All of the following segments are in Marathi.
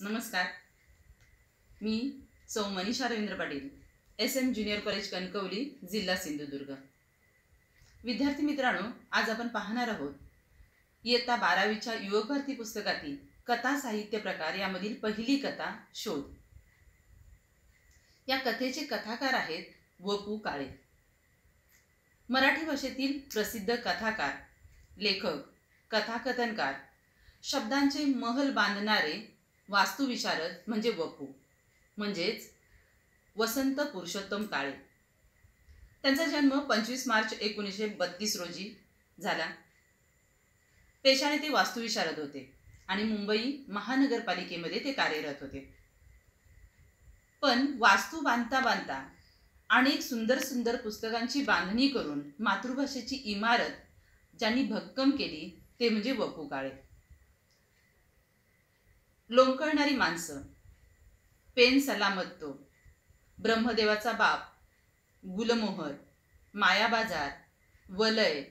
नमस्कार, मी सौ Manisha Ravindra Patil, SM junior college Kankavli, जिल्हा सिंधुदुर्ग। विद्यार्थी मित्रांनो, आज आपण पाहणार आहोत इयत्ता 12वीच्या युवक भारती पुस्तकातील कथा साहित्य प्रकार यामधील पहिली कथा शोध। या कथेचे कथाकार आहेत व.पु. काळे। मराठी भाषेतील प्रसिद्ध कथाकार, लेखक, कथाकथनकार, शब्दांचे महल बांधणारे वास्तुविशारद म्हणजे व.पु. म्हणजेच वसंत पुरुषोत्तम काळे। त्यांचा जन्म 25 मार्च 1932 रोजी झाला। पेशाने ते वास्तुविशारद होते आणि मुंबई महानगरपालिकेमध्ये ते कार्यरत होते। पण वास्तू बांधता बांधता अनेक सुंदर सुंदर पुस्तकांची बांधणी करून मातृभाषेची इमारत ज्यांनी भक्कम केली ते म्हणजे व.पु. काळे। लोंबकळणारी माणसं, पेन सलामतो, ब्रह्मदेवाचा बाप, गुलमोहर, मायाबाजार, वलय,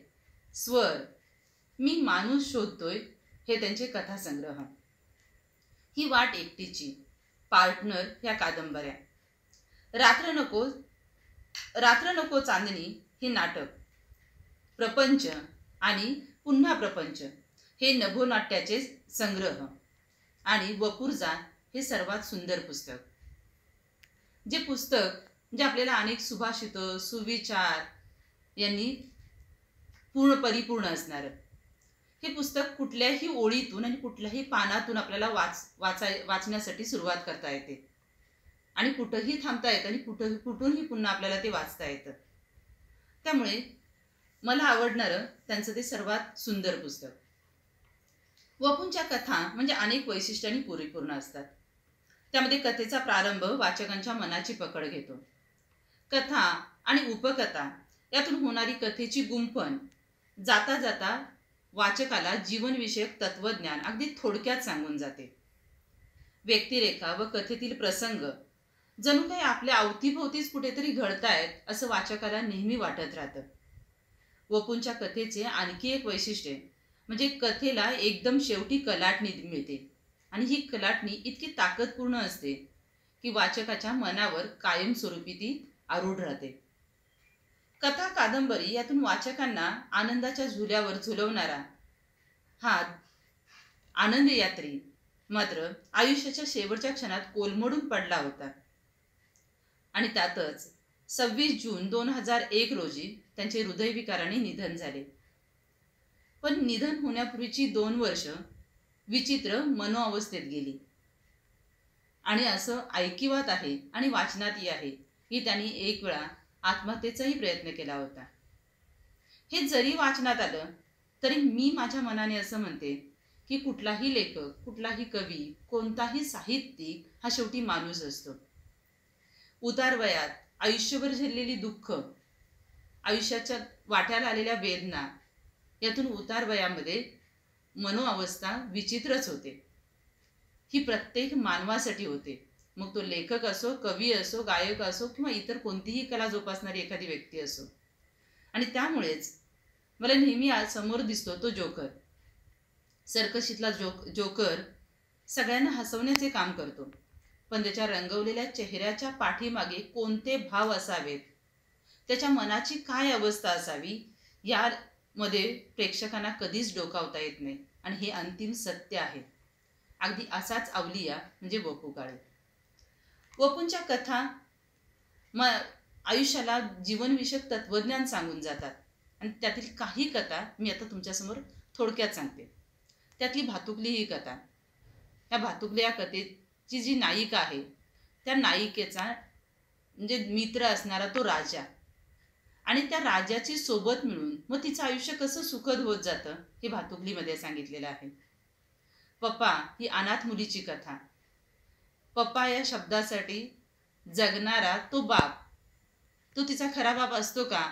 स्वर, मी माणूस शोधतोय हे त्यांचे कथासंग्रह। ही वाट एकटीची, पार्टनर ह्या कादंबऱ्या, रात्र नको चांदणी हे नाटक, प्रपंच आणि पुन्हा प्रपंच हे नभोनाट्याचे संग्रह आणि वपुर्झा हे सर्वात सुंदर पुस्तक। जे पुस्तक आपल्याला अनेक सुभाषित, सुविचार यांनी परिपूर्ण असणार। हे पुस्तक कुठल्याही ओळीतून आणि कुठल्याही पानातून आपल्याला वाचण्यासाठी सुरुवात करता येते आणि कुठेही थांबता येतं आणि कुठूनही पुन्हा आपल्याला ते वाचता येतं। त्यामुळे मला आवडणारं त्यांचं ते सर्वात सुंदर पुस्तक। व.पु.च्या कथा म्हणजे अनेक वैशिष्ट्यांनी परिपूर्ण असतात। त्यामध्ये कथेचा प्रारंभ वाचकांच्या मनाची पकड घेतो। कथा आणि उपकथा यातून होणारी कथेची गुंफण जाता जाता वाचकाला जीवनविषयक तत्वज्ञान अगदी थोडक्यात सांगून जाते। व्यक्तिरेखा व कथेतील प्रसंग जणू काही आपल्या अवतीभोवतीच कुठेतरी घडतायत असं वाचकाला नेहमी वाटत राहतं। व.पु.च्या कथेचे आणखी एक वैशिष्ट्य म्हणजे कथेला एकदम शेवटी कलाटणी मिळते आणि ही कलाटणी इतकी ताकदपूर्ण असते की वाचकाच्या मनावर कायमस्वरूपी ती आरूढ राहते। कथा कादंबरी यातून वाचकांना आनंदाच्या झुल्यावर झुलवणारा हा आनंद यात्री मात्र आयुष्याच्या शेवटच्या क्षणात कोलमडून पडला होता आणि त्यातच 26 जून 2001 रोजी त्यांचे हृदयविकाराने निधन झाले। पण निधन होण्यापूर्वीची 2 वर्ष विचित्र मनोअवस्थेत गेली आणि असं ऐकिवात आहे आणि वाचनातही आहे की त्यांनी एक वेळा आत्महत्येचाही प्रयत्न केला होता। हे जरी वाचनात आलं तरी मी माझ्या मनाने असं म्हणते की कुठलाही लेखक, कुठलाही कवी, कोणताही साहित्यिक हा शेवटी माणूस असतो। उतार वयात आयुष्यभर झेललेली दुःख, आयुष्याच्या वाट्याला आलेल्या वेदना यातून उतार वयामध्ये मनोअवस्था विचित्रच होते। ही प्रत्येक मानवासाठी होते, मग तो लेखक असो, कवी असो, गायक असो किंवा इतर कोणतीही कला जोपासणारी एखादी व्यक्ती असो। आणि त्यामुळेच मला नेहमी आज समोर दिसतो तो जोकर। सर्कशीतला जोकर सगळ्यांना हसवण्याचे काम करतो, पण त्याच्या रंगवलेल्या चेहऱ्याच्या पाठीमागे कोणते भाव असावेत, त्याच्या मनाची काय अवस्था असावी यामध्ये प्रेक्षकांना कधीच डोकावता येत नाही आणि हे अंतिम सत्य आहे। अगदी असाच अवलिया म्हणजे व.पु. काळे। व.पु.च्या कथा आयुष्याला जीवनविषयक तत्वज्ञान सांगून जातात आणि त्यातील काही कथा मी आता तुमच्यासमोर थोडक्यात सांगते। त्यातली भातुकली ही कथा, या भातुकली या कथेची जी नायिका आहे त्या नायिकेचा म्हणजे मित्र असणारा तो राजा आणि त्या राजाची सोबत मिळून मग तिचं आयुष्य कसं सुखद होत जातं हे भातुकलीमध्ये सांगितलेलं आहे। पप्पा ही अनाथ मुलीची कथा। पप्पा या शब्दासाठी जगणारा तो बाप, तो तिचा खरा बाप असतो का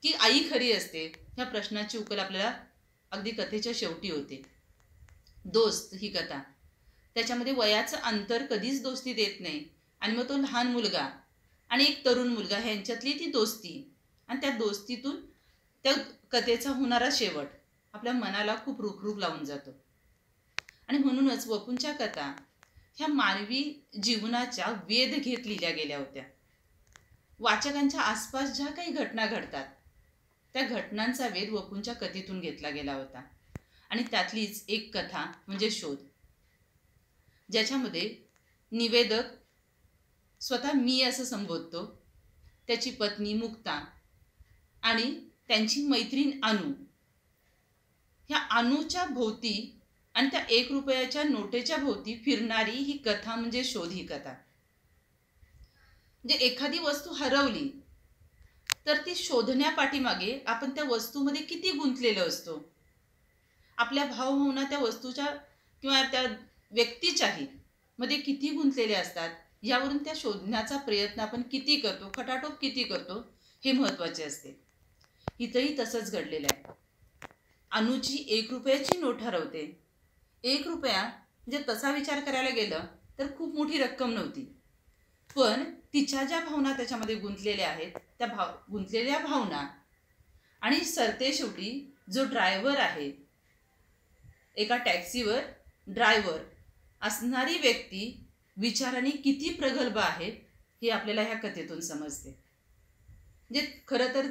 की आई खरी असते, ह्या प्रश्नाची उकल आपल्याला अगदी कथेच्या शेवटी होते। दोस्त ही कथा, त्याच्यामध्ये वयाचं अंतर कधीच दोस्ती देत नाही आणि मग तो लहान मुलगा आणि एक तरुण मुलगा ह्यांच्यातली ती दोस्ती आणि त्या दोस्तीतून त्या कथेचा होणारा शेवट आपल्या मनाला खूप रुखरुख लावून जातो। आणि म्हणूनच वपूंच्या कथा ह्या मानवी जीवनाच्या वेध घेत लिहिल्या गेल्या होत्या. वाचकांच्या आसपास ज्या काही घटना घडतात त्या घटनांचा वेध वपूंच्या कथेतून घेतला गेला होता. आणि त्यातलीच एक कथा म्हणजे शोध, ज्याच्यामध्ये निवेदक स्वतः मी असं संबोधतो, त्याची पत्नी मुक्ता आणि त्यांची मैत्रीण अनु, ह्या अनुच्या भोवती आणि त्या 1 रुपयाच्या नोटेच्या भोवती फिरणारी ही कथा म्हणजे शोध. ही कथा म्हणजे एखादी वस्तू हरवली तर ती शोधण्यापाठीमागे आपण त्या वस्तूमध्ये किती गुंतलेलो असतो, आपल्या भावभावना त्या वस्तूच्या किंवा त्या व्यक्तीच्याही मध्ये किती गुंतलेले असतात, यावरून त्या शोधण्याचा प्रयत्न आपण किती करतो, खटाटोप किती करतो, हे महत्त्वाचे असते. इथंही तसंच घडलेलं आहे. अनुची 1 रुपयाची नोट हरवते. 1 रुपया म्हणजे तसा विचार करायला गेलं तर खूप मोठी रक्कम नव्हती, पण तिच्या ज्या भावना त्याच्यामध्ये गुंतलेल्या आहेत त्या गुंतलेल्या भावना आणि सरतेशेवटी जो ड्रायव्हर आहे, एका टॅक्सीवर ड्रायव्हर असणारी व्यक्ती विचाराने किती प्रगल्भ आहे हे आपल्याला ह्या कथेतून समजते. म्हणजे खरं तर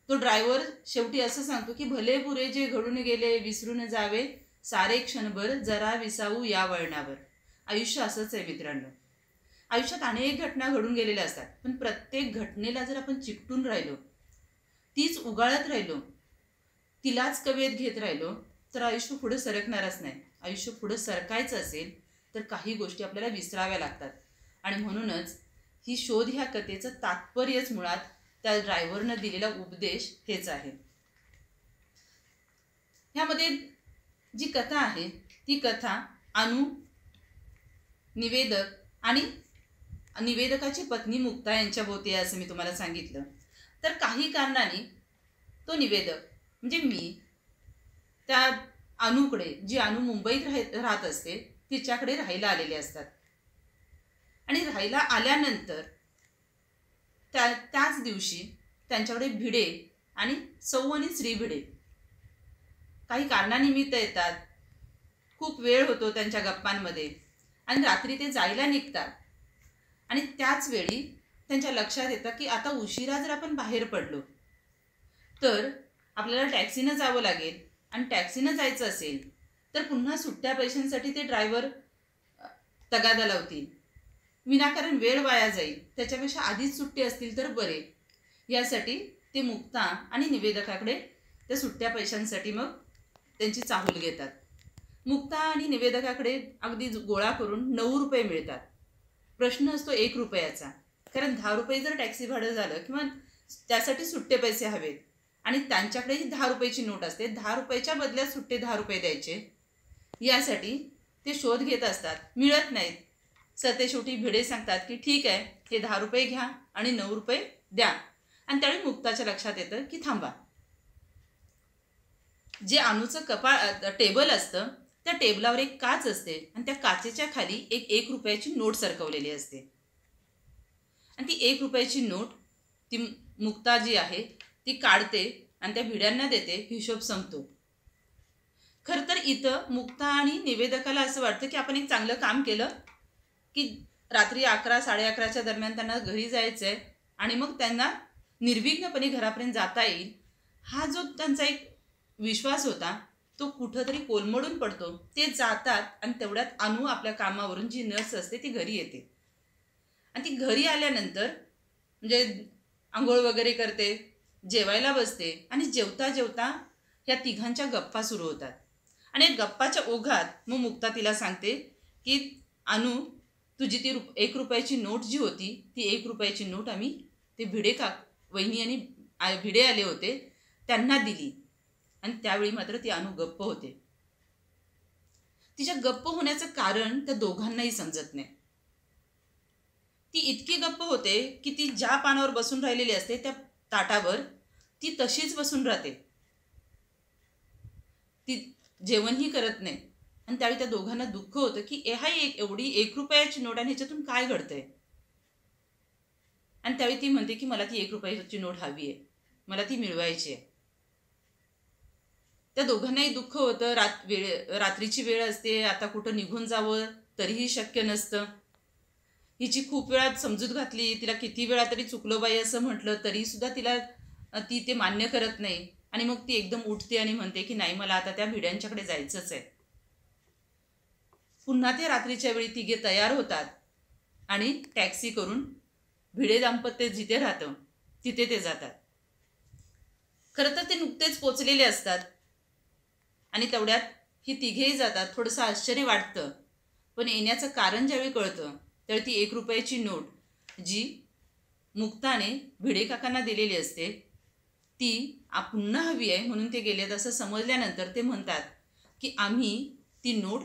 तो ड्रायव्हर शेवटी असं सांगतो की भले पुरे जे घडून गेले विसरून जावे, सारे क्षणभर जरा विसावू या वळणावर. आयुष्य असंच आहे मित्रांनो. आयुष्यात अनेक घटना घडून गेलेल्या असतात, पण प्रत्येक घटनेला जर आपण चिकटून राहिलो, तीच उगाळत राहिलो, तिलाच कवेत घेत राहिलो तर आयुष्य पुढे सरकणारच नाही. आयुष्य पुढे सरकायचं असेल तर काही गोष्टी आपल्याला विसराव्या लागतात. आणि म्हणूनच ही शोध ह्या कथेचं तात्पर्यच मुळात त्या ड्रायव्हरनं दिलेला उपदेश हेच आहे. ह्यामध्ये जी कथा आहे ती कथा अनु, निवेदक आणि निवेदकाची पत्नी मुक्ता यांच्या भोवती आहे असं मी तुम्हाला सांगितलं. तर काही कारणाने तो निवेदक म्हणजे मी त्या अनुकडे, जी अनु मुंबईत राहत असते तिच्याकडे राहायला आलेले असतात. आणि राहायला आल्यानंतर त्याच दिवशी त्यांच्याकडे भिडे आणि सौ आणि श्री भिडे काही कारणानिमित्त येतात. खूप वेळ होतो त्यांच्या गप्पांमध्ये आणि रात्री ते जायला निघतात. आणि त्याच वेळी त्यांच्या लक्षात येतं की आता उशिरा जर आपण बाहेर पडलो तर आपल्याला टॅक्सीनं जावं लागेल, आणि टॅक्सीनं जायचं असेल तर पुन्हा सुट्ट्या पैशांसाठी ते ड्रायव्हर तगादा लावतील, विनाकारण वेळ वाया जाईल, त्याच्यापेक्षा आधीच सुट्टी असतील तर बरे. यासाठी ते मुक्ता आणि निवेदकाकडे त्या सुट्ट्या पैशांसाठी मग त्यांची चाहूल घेतात. मुक्ता आणि निवेदकाकडे अगदी गोळा करून 9 रुपये मिळतात. प्रश्न असतो 1 रुपयाचा, कारण 10 रुपये जर टॅक्सी भाडं झालं किंवा त्यासाठी सुट्टे पैसे हवेत आणि त्यांच्याकडेही 10 रुपयाची नोट असते, 10 रुपयाच्या बदल्यात सुट्टे 10 रुपये द्यायचे, यासाठी ते शोध घेत असतात. मिळत नाहीत. सरतेशेवटी भिडे सांगतात की ठीक आहे, हे 10 रुपये घ्या आणि 9 रुपये द्या. आणि त्यावेळी मुक्ताच्या लक्षात येतं की थांबा, जे अनुचं टेबल असतं त्या टेबलावर एक काच असते आणि त्या काचेच्या खाली एक 1 रुपयाची नोट सरकवलेली असते. आणि ती 1 रुपयाची नोट ती मुक्ता जी आहे ती काढते आणि त्या भिड्यांना देते. हिशोब संपतो. खरं तर इथं मुक्ता आणि निवेदकाला असं वाटतं की आपण एक चांगलं काम केलं की रात्री 11, 11:30च्या दरम्यान त्यांना घरी जायचं आहे आणि मग त्यांना निर्विघ्नपणे घरापर्यंत जाता येईल. हा जो त्यांचा एक विश्वास होता तो कुठंतरी कोलमडून पडतो. ते जातात आणि तेवढ्यात अनु आपल्या कामावरून, जी नर्स असते ती घरी येते. आणि ती घरी आल्यानंतर म्हणजे आंघोळ वगैरे करते, जेवायला बसते आणि जेवता जेवता ह्या तिघांच्या गप्पा सुरू होतात. आणि गप्पाच्या ओघात मग मुक्ता तिला सांगते की अनु, तुझी ती 1 रुपयाची नोट जी होती ती 1 रुपयाची नोट आम्ही ते भिडे वहिनी आणि भिडे आले होते त्यांना दिली. आणि त्यावेळी मात्र ती अनु गप्प होते. तिच्या गप्प होण्याचं कारण त्या दोघांनाही समजत नाही. ती इतकी गप्प होते की ती ज्या पानावर बसून राहिलेली असते त्या ताटावर ती तशीच बसून राहते. ती जेवणही करत नाही. आणि त्यावेळी त्या दोघांना दुःख होतं की एवढी 1 रुपयाची नोट आणि ह्याच्यातून काय घडतंय. आणि त्यावेळी ती म्हणते की मला ती 1 रुपयाची नोट हवी आहे, मला ती मिळवायची आहे. त्या दोघांनाही दुःख होतं. रात्रीची वेळ असते, आता कुठं निघून जावं तरीही शक्य नसतं. हिची खूप वेळा समजूत घातली, तिला किती वेळा तरी चुकलो बाई असं म्हटलं तरी सुद्धा तिला ती ते मान्य करत नाही. आणि मग ती एकदम उठते आणि म्हणते की नाही, मला आता त्या भिड्यांच्याकडे जायचंच आहे. पुन्हा ते रात्रीच्या वेळी तिघे तयार होतात आणि टॅक्सी करून भिडे दाम्पत्य जिथे राहतं तिथे ते जातात. खरं तर ते नुकतेच पोचलेले असतात आणि तेवढ्यात ही तिघेही जातात. थोडंसं आश्चर्य वाटतं, पण येण्याचं कारण ज्यावेळी कळतं त्यावेळी ती 1 रुपयाची नोट जी मुक्ताने भिडे काकांना दिलेली असते ती पुन्हा हवी आहे म्हणून ते गेलेत असं समजल्यानंतर ते म्हणतात की आम्ही ती नोट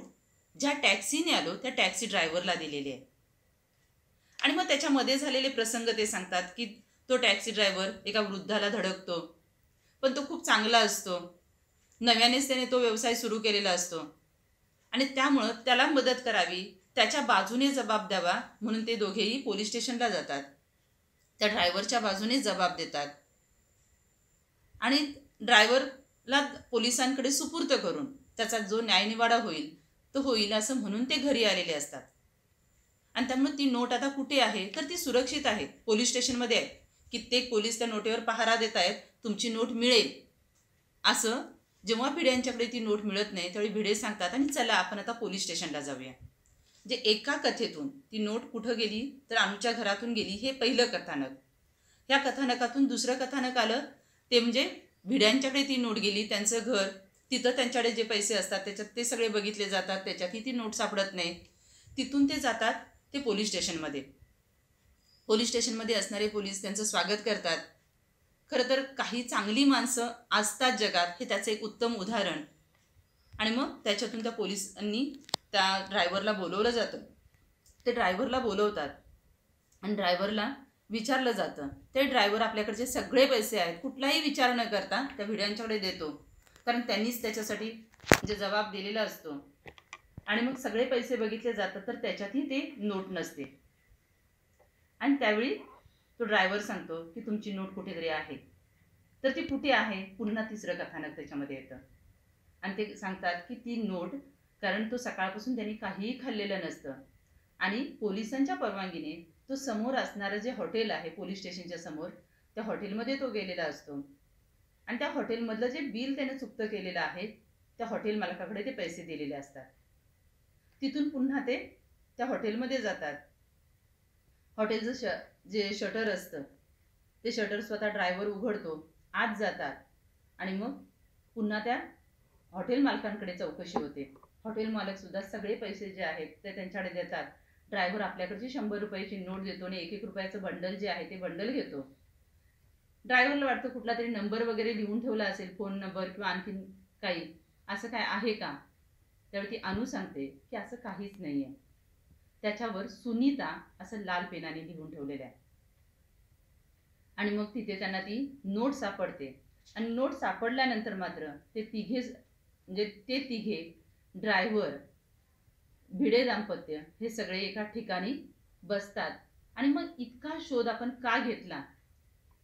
ज्या टॅक्सीने आलो त्या टॅक्सी ड्रायव्हरला दिलेली आहे. आणि मग त्याच्यामध्ये झालेले प्रसंग ते सांगतात की तो टॅक्सी ड्रायव्हर एका वृद्धाला धडकतो, पण तो खूप चांगला असतो. नव्यानेच त्याने तो व्यवसाय सुरू केलेला असतो आणि त्यामुळं त्याला मदत करावी, त्याच्या बाजूने जबाब द्यावा म्हणून ते दोघेही पोलीस स्टेशनला जातात. त्या ड्रायव्हरच्या बाजूने जबाब देतात आणि ड्रायव्हरला पोलिसांकडे सुपूर्द करून त्याचा जो न्यायनिवाडा होईल तो होईल असं म्हणून ते घरी आलेले असतात. आणि त्यामुळे ती नोट आता कुठे आहे तर ती सुरक्षित आहे, पोलीस स्टेशनमध्ये आहे. कित्येक पोलीस त्या नोटेवर पहारा देत आहेत, तुमची नोट मिळेल असं. जेव्हा भिड्यांच्याकडे ती नोट मिळत नाही त्यावेळी भिडे सांगतात आणि चला आपण आता पोलीस स्टेशनला जाऊया. जे एका कथेतून ती नोट कुठं गेली तर अनुच्या घरातून गेली हे पहिलं कथानक. ह्या कथानकातून दुसरं कथानक आलं ते म्हणजे भिड्यांच्याकडे ती नोट गेली, त्यांचं घर, तिथं त्यांच्याकडे जे पैसे असतात त्याच्यात ते सगळे बघितले जातात, त्याच्यातही ती नोट सापडत नाही. तिथून ते जातात ते पोलीस स्टेशनमध्ये. पोलीस स्टेशनमध्ये असणारे पोलीस त्यांचं स्वागत करतात. खरं तर काही चांगली माणसं असतात जगात हे त्याचं एक उत्तम उदाहरण. आणि मग त्याच्यातून त्या पोलिसांनी त्या ड्रायव्हरला बोलवलं जातं. ते ड्रायव्हरला बोलवतात आणि ड्रायव्हरला विचारलं जातं. ते ड्रायव्हर आपल्याकडचे सगळे पैसे आहेत कुठलाही विचार न करता त्या भिड्यांच्याकडे देतो, कारण त्यांनीच त्याच्यासाठी जे जबाब दिलेला असतो. आणि मग सगळे पैसे बघितले जातात तर त्याच्यातही ते नोट नसते. आणि त्यावेळी तो ड्रायव्हर सांगतो की तुमची नोट कुठेतरी आहे. तर ती कुठे आहे पुन्हा तिसरं कथानक त्याच्यामध्ये येतं. आणि ते सांगतात की ती नोट, कारण तो सकाळपासून त्यांनी काहीही खाल्लेलं नसतं आणि पोलिसांच्या परवानगीने तो समोर असणारं जे हॉटेल आहे पोलीस स्टेशनच्या समोर त्या हॉटेलमध्ये तो गेलेला असतो. आणि त्या हॉटेलमधलं जे बिल त्याने चुकतं केलेलं आहे त्या हॉटेल मालकाकडे ते पैसे दिलेले असतात. तिथून पुन्हा ते त्या हॉटेलमध्ये जातात. हॉटेलचं जे शटर असतं ते शटर स्वतः ड्रायव्हर उघडतो, आत जातात आणि मग पुन्हा त्या हॉटेल मालकांकडे चौकशी होते. हॉटेल मालकसुद्धा सगळे पैसे जे आहेत ते त्यांच्याकडे देतात. ड्रायव्हर आपल्याकडची 100 रुपयाची नोट देतो आणि 1-1 रुपयाचं बंडल जे आहे ते बंडल घेतो. ड्रायव्हरला वाटतं कुठला तरी नंबर वगैरे लिहून ठेवला असेल, फोन नंबर किंवा आणखीन काही, असं काय आहे का. त्यावेळी ती अनु सांगते की असं काहीच नाही आहे. त्याच्यावर सुनीता असं लाल पेनाने लिहून ठेवलेलं आहे. आणि मग तिथे त्यांना ती नोट सापडते. आणि नोट सापडल्यानंतर मात्र ते तिघे ड्रायव्हर, भिडे दाम्पत्य हे सगळे एका ठिकाणी बसतात. आणि मग इतका शोध आपण का घेतला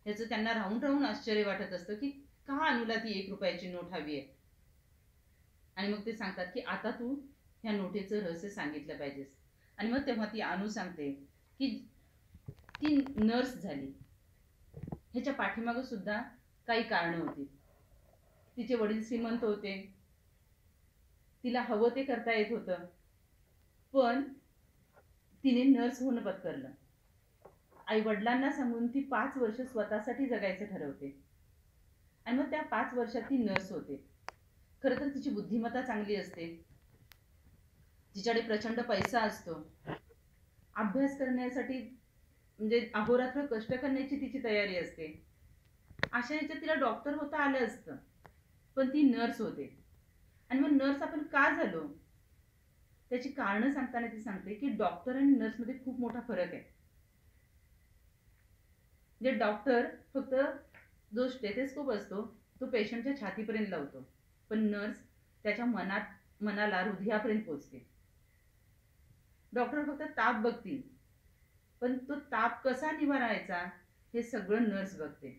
याचं त्यांना राहून राहून आश्चर्य वाटत असतं की का अनुला ती 1 रुपयाची नोट हवी आहे. आणि मग ते सांगतात की आता तू ह्या नोटेचं रहस्य सांगितलं पाहिजेस. आणि मग तेव्हा ती अनु सांगते की ती नर्स झाली ह्याच्या पाठीमागं सुद्धा काही कारणं होती. तिचे वडील श्रीमंत होते, तिला हवं ते करता येत होतं, पण तिने नर्स होणं पत्करलं. आई वडिलांना सांगून ती 5 वर्ष स्वतःसाठी जगायचं ठरवते आणि मग त्या 5 वर्षात ती नर्स होते. खरं तर तिची बुद्धिमत्ता चांगली असते, तिच्याकडे प्रचंड पैसा असतो, अभ्यास करण्यासाठी म्हणजे अहोरात्र कष्ट करण्याची तिची तयारी असते. अशा ह्याच्यात तिला डॉक्टर होता आलं असतं, पण ती नर्स होते. आणि मग नर्स आपण का झालो त्याची कारणं सांगताना ती सांगते की डॉक्टर आणि नर्समध्ये खूप मोठा फरक आहे. जे डॉक्टर फक्त जो स्टेथोस्कोप असतो तो पेशंटच्या छातीपर्यंत लावतो, पण नर्स त्याच्या मनाला हृदयापर्यंत पोहोचते. डॉक्टर फक्त ताप बघतील, पण तो ताप कसा निवारायचा हे सगळं नर्स बघते.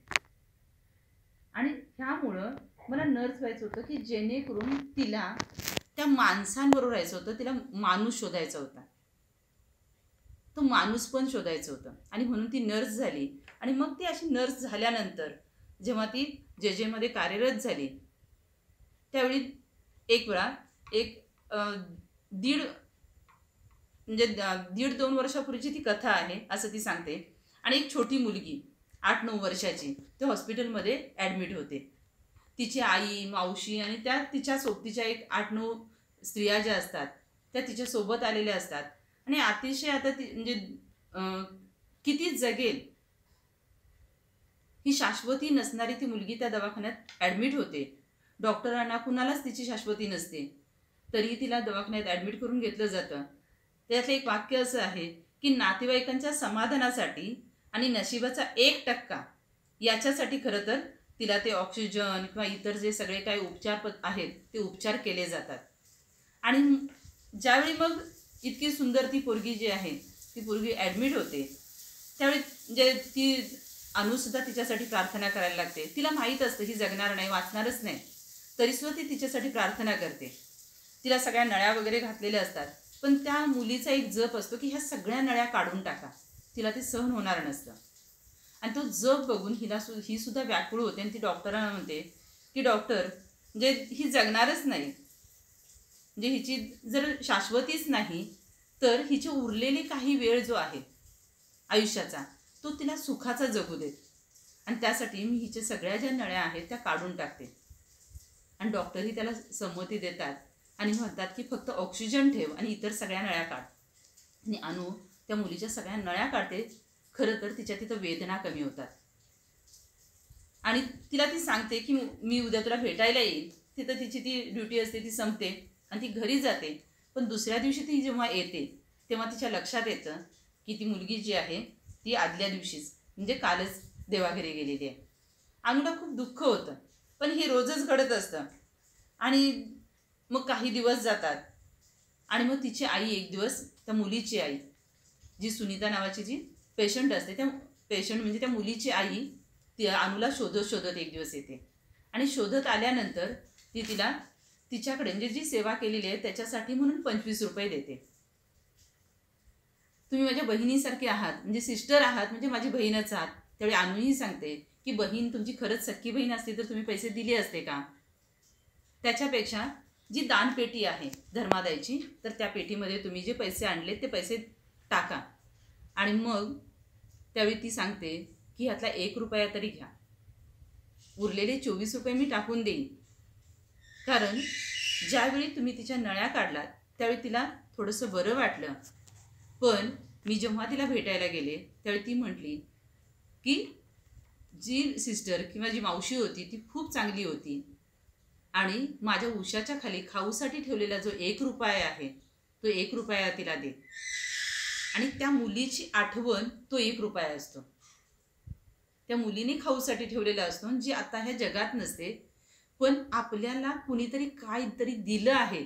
आणि ह्यामुळं मला नर्स व्हायचं होतं की जेणेकरून तिला त्या माणसांबरोबर राहायचं होतं, तिला माणूस शोधायचा होता, तो माणूस पण शोधायचं होतं. आणि म्हणून ती नर्स झाली. आणि मग ती अशी नर्स झाल्यानंतर जेव्हा ती जे कार्यरत झाली, त्यावेळी एक वेळा एक दीड म्हणजे 1.5-2 वर्षापूर्वीची ती कथा आहे असं ती सांगते. आणि एक छोटी मुलगी 8-9 वर्षाची ते हॉस्पिटलमध्ये ॲडमिट होते. तिची आई, मावशी आणि त्या तिच्या एक 8-9 स्त्रिया ज्या असतात त्या तिच्यासोबत आलेल्या असतात. आणि अतिशय आता ती म्हणजे किती जगेल ही शाश्वती नसणारी ती मुलगी त्या दवाखान्यात ॲडमिट होते. डॉक्टरांना कुणालाच तिची शाश्वती नसते, तरी तिला दवाखान्यात ॲडमिट करून घेतलं जातं. त्यातलं एक वाक्य असं आहे की नातेवाईकांच्या समाधानासाठी आणि नशिबाचा 1% याच्यासाठी खरं तर तिला ते ऑक्सिजन किंवा इतर जे सगळे काही उपचार आहेत ते उपचार केले जातात. आणि ज्यावेळी मग इतकी सुंदर ती पोरगी जी आहे ती पोरगी ॲडमिट होते, त्यावेळी म्हणजे ती अनुसुद्धा तिच्यासाठी प्रार्थना करायला लागते. तिला माहीत असतं ही जगणार नाही, वाचणारच नाही, तरीसुद्धा ती तिच्यासाठी प्रार्थना करते. तिला सगळ्या नळ्या वगैरे घातलेल्या असतात, पण त्या मुलीचा एक जप असतो की ह्या सगळ्या नळ्या काढून टाका, तिला ते सहन होणार नसतं. आणि तो जप बघून ही सुद्धा व्याकुळ होते. आणि ती डॉक्टरांना म्हणते की डॉक्टर, म्हणजे ही जगणारच नाही, म्हणजे हिची जर शाश्वतीच नाही तर हिची उरलेली काही वेळ जो आहे आयुष्याचा तो तिला सुखाचा जगू देत, आणि त्यासाठी मी हिच्या सगळ्या ज्या नळ्या आहेत त्या काढून टाकते. आणि डॉक्टरही त्याला संमती देतात आणि म्हणतात की फक्त ऑक्सिजन ठेव आणि इतर सगळ्या नळ्या काढ. आणि अनु त्या मुलीच्या सगळ्या नळ्या काढते. खरं तर तिच्या तिथं वेदना कमी होतात. आणि तिला ती सांगते की मी उद्या तुला भेटायला येईल. तिथं तिची ती ड्युटी असते, ती संपते आणि ती घरी जाते. पण दुसऱ्या दिवशी ती जेव्हा येते तेव्हा तिच्या लक्षात येतं की ती मुलगी जी आहे ती आदल्या दिवशीच म्हणजे कालच देवाघरी गेलेली आहे. अनुला खूप दुःख होतं, पण हे रोजच घडत असतं. आणि मग काही दिवस जातात आणि मग तिची आई एक दिवस, त्या मुलीची आई जी सुनीता नावाची जी पेशंट असते, त्या पेशंट म्हणजे त्या मुलीची आई ती अनुला शोधत एक दिवस येते. आणि शोधत आल्यानंतर ती तिला तिच्याकडे म्हणजे जी सेवा केलेली आहे त्याच्यासाठी म्हणून 25 रुपये देते. तुम्ही माझ्या बहिणीसारखे आहात, म्हणजे सिस्टर आहात, म्हणजे माझी बहीणच आहात. त्यावेळी अनुही सांगते की बहीण तुमची खरंच सख्खी बहीण असती तर तुम्ही पैसे दिले असते का? त्याच्यापेक्षा जी दानपेटी आहे धर्मादायची, तर त्या पेटीमध्ये तुम्ही जे पैसे आणले ते पैसे टाका. आणि मग त्यावेळी ती सांगते की ह्यातला 1 रुपया तरी घ्या, उरलेले 24 रुपये मी टाकून देईन. कारण ज्यावेळी तुम्ही तिच्या नळ्या काढलात त्यावेळी तिला थोडंसं बरं वाटलं. पण मी जेव्हा तिला भेटायला गेले त्यावेळी ती म्हटली की जी सिस्टर किंवा जी मावशी होती ती खूप चांगली होती, आणि माझ्या उशाच्या खाली खाऊसाठी ठेवलेला जो 1 रुपया आहे तो 1 रुपया तिला दे. आणि त्या मुलीची आठवण तो 1 रुपया असतो, त्या मुलीने खाऊसाठी ठेवलेला असतो, जी आता ह्या जगात नसते. पण आपल्याला कुणीतरी काहीतरी दिलं आहे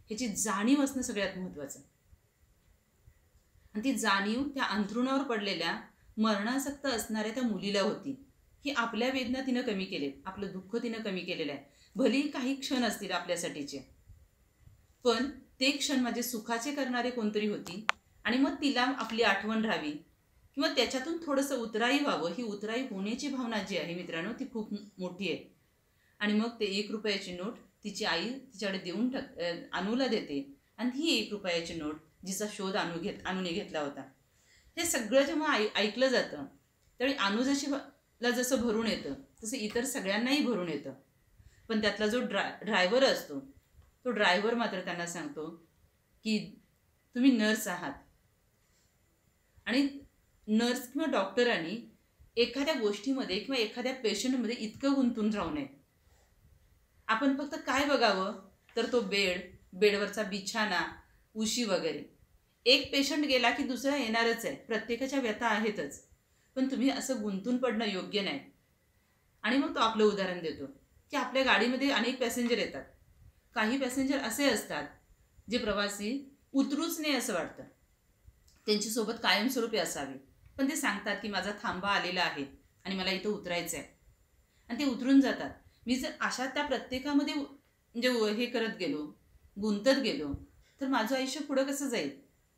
ह्याची जाणीव असणं सगळ्यात महत्त्वाचं. आणि ती जाणीव त्या अंथरुणावर पडलेल्या मरणासक्त असणाऱ्या त्या मुलीला होती की आपल्या वेदना तिनं कमी केलेत, आपलं दुःख तिनं कमी केलेलं आहे. भलेही काही क्षण असतील आपल्यासाठीचे, पण ते क्षण माझे सुखाचे करणारे कोणतरी होती. आणि मग तिला आपली आठवण राहावी किंवा त्याच्यातून थोडंसं उतराई व्हावं, ही उतराई होण्याची भावना जी आहे मित्रांनो ती खूप मोठी आहे. आणि मग ते 1 रुपयाची नोट तिची आई तिच्याकडे देऊन अनुला देते. आणि ही 1 रुपयाची नोट जिचा शोध अनुने घेतला होता. हे सगळं जेव्हा ऐकलं जातं त्यावेळी अनु जसं भरून येतं तसं इतर सगळ्यांनाही भरून येतं. पण त्यातला जो ड्रायव्हर असतो तो ड्रायव्हर मात्र त्यांना सांगतो की तुम्ही नर्स आहात, आणि नर्स किंवा डॉक्टरांनी एखाद्या गोष्टीमध्ये किंवा एखाद्या पेशंटमध्ये इतकं गुंतून राहू नये. आपण फक्त काय बघावं तर तो बेडवरचा बिछाना, उशी वगैरे. एक पेशंट गेला की दुसरा येणारच आहे, प्रत्येकाच्या व्यथा आहेतच, पण तुम्ही असं गुंतून पडणं योग्य नाही. आणि मग तो आपलं उदाहरण देतो की आपल्या गाडीमध्ये अनेक पॅसेंजर येतात. काही पॅसेंजर असे असतात जे प्रवासी उतरूच नाही असं वाटतं, त्यांच्यासोबत कायमस्वरूपी असावे, पण ते सांगतात की माझा थांबा आलेला आहे आणि मला इथं उतरायचं आहे. आणि ते उतरून जातात. मी जर अशा त्या प्रत्येकामध्ये म्हणजे हे करत गेलो, गुंतत गेलो, तर माझं आयुष्य पुढं कसं जाईल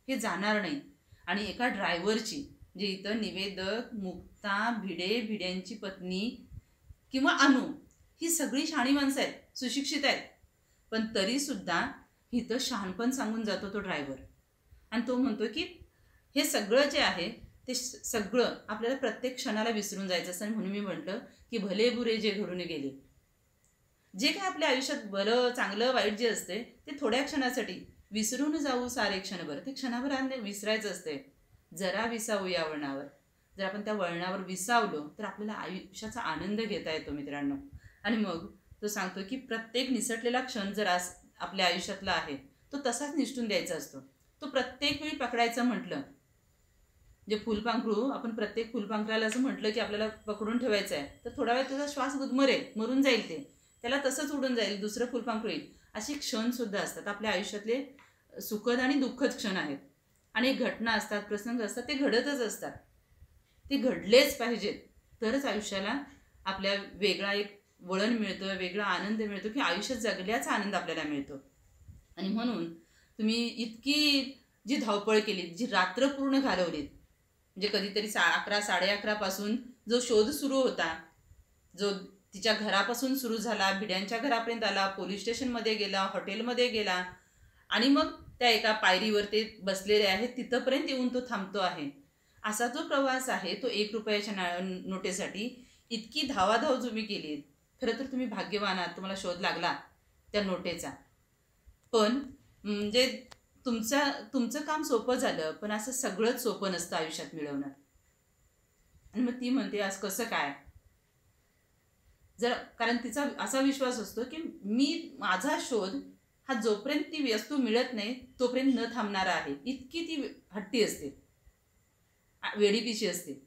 हे जाणार नाही. आणि एका ड्रायव्हरची, जे इथं निवेदक, मुक्ता, भिड्यांची पत्नी किंवा अनु, ही सगळी शहाणी माणसं आहेत, सुशिक्षित आहेत, पण तरीसुद्धा इथं शहाणपण सांगून जातो तो ड्रायव्हर. आणि तो म्हणतो की हे सगळं जे आहे ते सगळं आपल्याला प्रत्येक क्षणाला विसरून जायचं असतं. आणि म्हणून मी म्हटलं की भले बुरे जे घडून गेले, जे काय आपल्या आयुष्यात बरं चांगलं वाईट जे असते ते थोड्या क्षणासाठी विसरून जाऊ सारे क्षणभर, ते क्षणाभर विसरायचं असते. जरा विसावू या वळणावर. जर आपण त्या वळणावर विसावलो तर आपल्याला आयुष्याचा आनंद घेता येतो मित्रांनो. आणि मग तो सांगतो की प्रत्येक निसटलेला क्षण जर आज आपल्या आयुष्यातला आहे तो तसाच निसटून द्यायचा असतो. तो प्रत्येक वेळी पकडायचं म्हटलं, जे फुलपाखरू, आपण प्रत्येक फुलपाखराला असं म्हटलं की आपल्याला पकडून ठेवायचं आहे तर थोडा वेळ त्याचा श्वास गुदमरेल, मरून जाईल, त्याला तसंच उडून जाईल, दुसरं फुलपाखरू येईल. असे क्षणसुद्धा असतात आपल्या आयुष्यातले, सुखद आणि दुःखद क्षण आहेत. आणि घटना असतात, प्रसंग असतात, ते घडतच असतात. ते घडलेच पाहिजेत तरच आयुष्याला आपल्या वेगळा एक वळण मिळतं, वेगळा आनंद मिळतो, की आयुष्यात जगल्याचा आनंद आपल्याला मिळतो. आणि म्हणून तुम्ही इतकी जी धावपळ केली, जी रात्र पूर्ण घालवलीत, म्हणजे कधीतरी 11, 11:30 पासून जो शोध सुरू होता, जो तिच्या घरापासून सुरू झाला, भिड्यांच्या घरापर्यंत आला, पोलीस स्टेशनमध्ये गेला, हॉटेलमध्ये गेला, आणि मग त्या एका पायरीवर ते बसलेले आहेत तिथंपर्यंत येऊन तो थांबतो आहे. असा जो प्रवास आहे तो 1 रुपयाच्या नोटेसाठी इतकी धावाधाव तुम्ही केली. खरं तर तुम्ही भाग्यवान आहात, तुम्हाला शोध लागला त्या नोटेचा. पण म्हणजे तुमचं काम सोपं झालं, पण असं सगळंच सोपं नसतं आयुष्यात मिळवणं. आणि मग ती म्हणते आज कसं काय, कारण तिचा असा विश्वास असतो की माझा शोध हा जोपर्यंत ती वस्तू मिळत नाही तोपर्यंत न थांबणारा आहे. इतकी ती हट्टी असते, वेडीपिशी असते.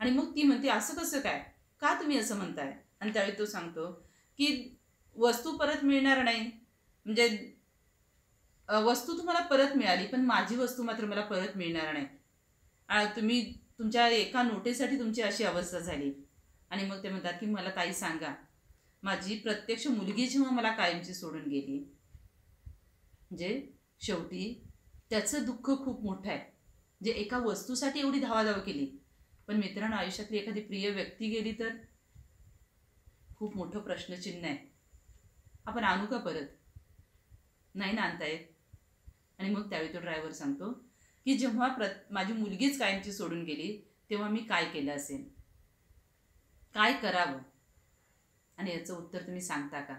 आणि मग ती म्हणते असं कसं काय, का तुम्ही असं म्हणताय. आणि त्यावेळी तो सांगतो की वस्तू परत मिळणार नाही, म्हणजे वस्तू तुम्हाला परत मिळाली पण माझी वस्तू मात्र मला परत मिळणार नाही. तुमच्या एका नोटेसाठी तुमची अशी अवस्था झाली. आणि मग ते म्हणतात की मला ताई सांगा, माझी प्रत्यक्ष मुलगी जेव्हा मला कायमची सोडून गेली, म्हणजे शेवटी त्याचं दुःख खूप मोठं आहे, जे एका वस्तूसाठी एवढी धावाधाव केली. पण मित्रांनो, आयुष्यातली एखादी प्रिय व्यक्ती गेली तर खूप मोठं प्रश्नचिन्ह आहे. आपण आणू का परत, नाही ना आणता येत. आणि मग त्यावेळी तो ड्रायव्हर सांगतो की जेव्हा माझी मुलगीच कायमची सोडून गेली तेव्हा मी काय केलं असेल, काय करावं, आणि याचं उत्तर तुम्ही सांगता का.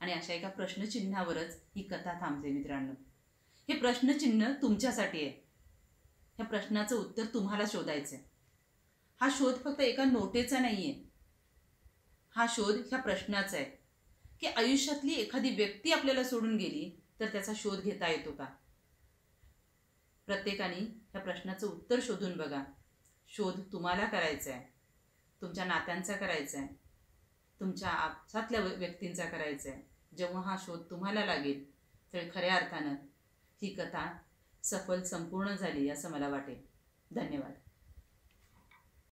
आणि अशा एका प्रश्नचिन्हावरच ही कथा थांबते मित्रांनो. हे प्रश्नचिन्ह तुमच्यासाठी आहे. ह्या प्रश्नाचं उत्तर तुम्हाला शोधायचं आहे. हा शोध फक्त एका नोटेचा नाही आहे, हा शोध ह्या प्रश्नाचा आहे की आयुष्यातली एखादी व्यक्ती आपल्याला सोडून गेली तर त्याचा शोध घेता येतो का. प्रत्येकाने ह्या प्रश्नाचं उत्तर शोधून बघा. शोध तुम्हाला करायचा आहे, तुमच्या नात्यांचा करायचा आहे, तुमच्या आपसातल्या व्यक्तींचा करायचा आहे. जेव्हा हा शोध तुम्हाला लागेल तर खऱ्या अर्थानं ही कथा सफल संपूर्ण झाली असं मला वाटेल. धन्यवाद.